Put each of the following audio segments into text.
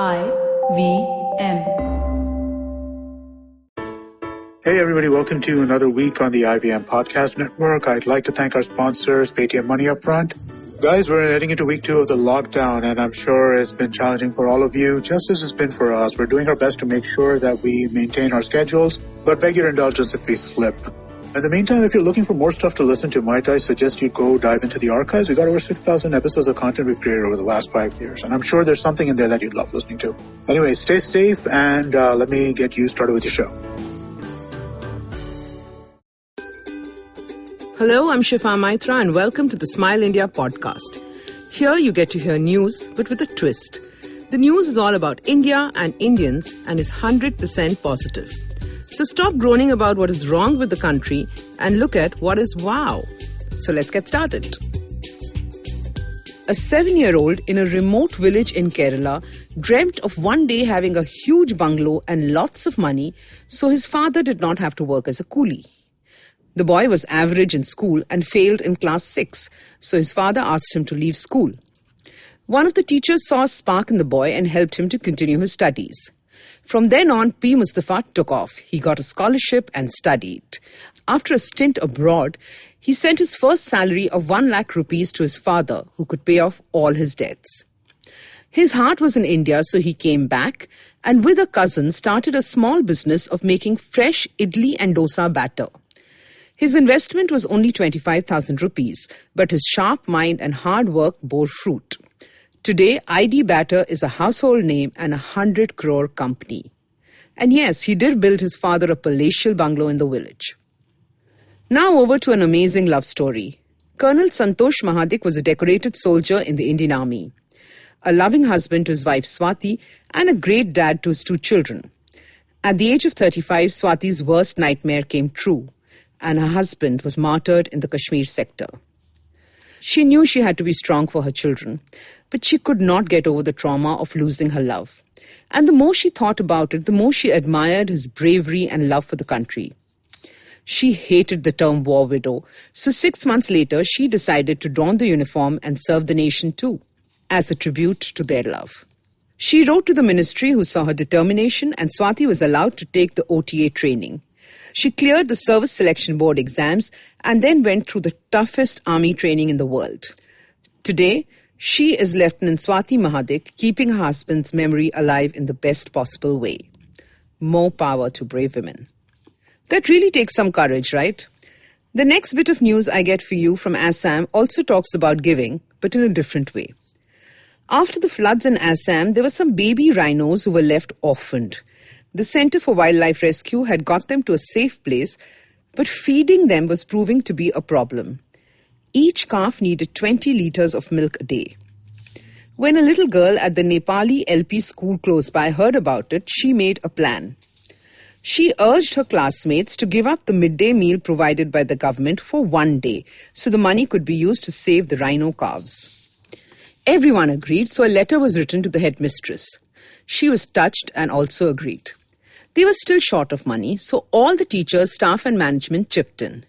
IVM. Hey everybody, welcome to another week on the IVM Podcast Network. I'd like to thank our sponsors, Paytm Money Upfront. Guys, we're heading into week 2 of the lockdown, and I'm sure it's been challenging for all of you, just as it's been for us. We're doing our best to make sure that we maintain our schedules, but beg your indulgence if we slip. In the meantime, if you're looking for more stuff to listen to, might I suggest you go dive into the archives. We've got over 6,000 episodes of content we've created over the last 5 years, and I'm sure there's something in there that you'd love listening to. Anyway, stay safe, and let me get you started with your show. Hello, I'm Shifa and welcome to the Smile India podcast. Here you get to hear news, but with a twist. The news is all about India and Indians and is 100% positive. So stop groaning about what is wrong with the country and look at what is wow. So let's get started. A 7-year-old in a remote village in Kerala dreamt of one day having a huge bungalow and lots of money, so his father did not have to work as a coolie. The boy was average in school and failed in class 6, so his father asked him to leave school. One of the teachers saw a spark in the boy and helped him to continue his studies. From then on, P. Mustafa took off. He got a scholarship and studied. After a stint abroad, he sent his first salary of 1 lakh rupees to his father, who could pay off all his debts. His heart was in India, so he came back and with a cousin started a small business of making fresh idli and dosa batter. His investment was only 25,000 rupees, but his sharp mind and hard work bore fruit. Today, ID Batter is a household name and a 100 crore company. And yes, he did build his father a palatial bungalow in the village. Now over to an amazing love story. Colonel Santosh Mahadik was a decorated soldier in the Indian Army, a loving husband to his wife Swati, and a great dad to his 2 children. At the age of 35, Swati's worst nightmare came true, and her husband was martyred in the Kashmir sector. She knew she had to be strong for her children, but she could not get over the trauma of losing her love. And the more she thought about it, the more she admired his bravery and love for the country. She hated the term war widow, so 6 months later, she decided to don the uniform and serve the nation too, as a tribute to their love. She wrote to the ministry, who saw her determination, and Swati was allowed to take the OTA training. She cleared the Service Selection Board exams and then went through the toughest army training in the world. Today, she is Lieutenant Swati Mahadik, keeping her husband's memory alive in the best possible way. More power to brave women. That really takes some courage, right? The next bit of news I get for you from Assam also talks about giving, but in a different way. After the floods in Assam, there were some baby rhinos who were left orphaned. The Centre for Wildlife Rescue had got them to a safe place, but feeding them was proving to be a problem. Each calf needed 20 litres of milk a day. When a little girl at the Nepali LP school close by heard about it, she made a plan. She urged her classmates to give up the midday meal provided by the government for 1 day, so the money could be used to save the rhino calves. Everyone agreed, so a letter was written to the headmistress. She was touched and also agreed. They were still short of money, so all the teachers, staff and management chipped in.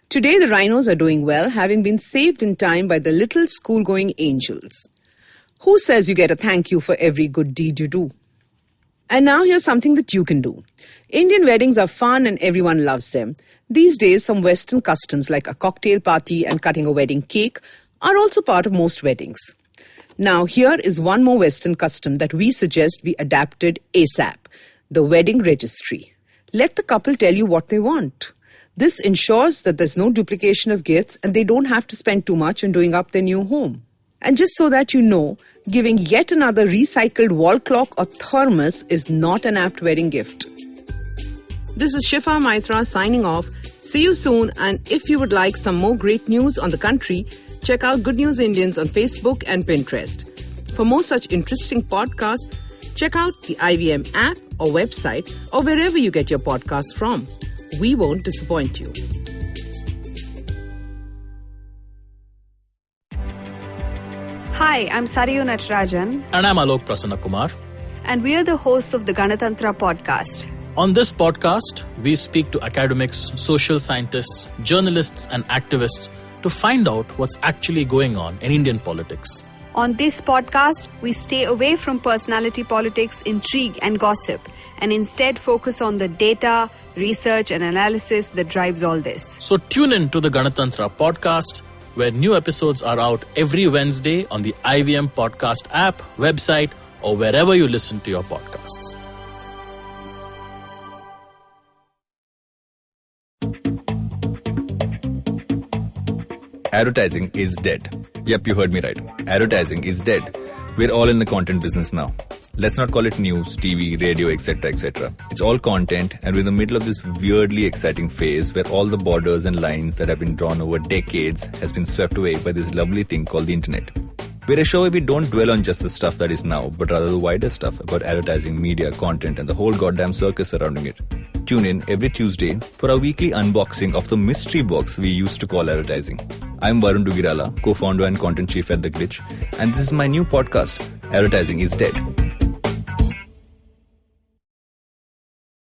Today, the rhinos are doing well, having been saved in time by the little school-going angels. Who says you get a thank you for every good deed you do? And now here's something that you can do. Indian weddings are fun and everyone loves them. These days, some Western customs like a cocktail party and cutting a wedding cake are also part of most weddings. Now, here is one more Western custom that we suggest be adapted ASAP. The wedding registry. Let the couple tell you what they want. This ensures that there's no duplication of gifts and they don't have to spend too much on doing up their new home. And just so that you know, giving yet another recycled wall clock or thermos is not an apt wedding gift. This is Shifa Maitra signing off. See you soon, and if you would like some more great news on the country, check out Good News Indians on Facebook and Pinterest. For more such interesting podcasts, check out the IVM app or website or wherever you get your podcasts from. We won't disappoint you. Hi, I'm Sarayu Natarajan. And I'm Alok Prasanna Kumar. And we are the hosts of the Ganatantra podcast. On this podcast, we speak to academics, social scientists, journalists and activists to find out what's actually going on in Indian politics. On this podcast, we stay away from personality politics, intrigue, and gossip, and instead focus on the data, research, and analysis that drives all this. So tune in to the Ganatantra podcast, where new episodes are out every Wednesday on the IVM Podcast app, website, or wherever you listen to your podcasts. Advertising is dead. Yep, you heard me right. Advertising is dead. We're all in the content business now. Let's not call it news, TV, radio, etc., etc. It's all content, and we're in the middle of this weirdly exciting phase where all the borders and lines that have been drawn over decades has been swept away by this lovely thing called the internet. We're a show where we don't dwell on just the stuff that is now, but rather the wider stuff about advertising, media, content, and the whole goddamn circus surrounding it. Tune in every Tuesday for our weekly unboxing of the mystery box we used to call advertising. I'm Varun Dugirala, co-founder and content chief at The Glitch, and this is my new podcast, Advertising is Dead.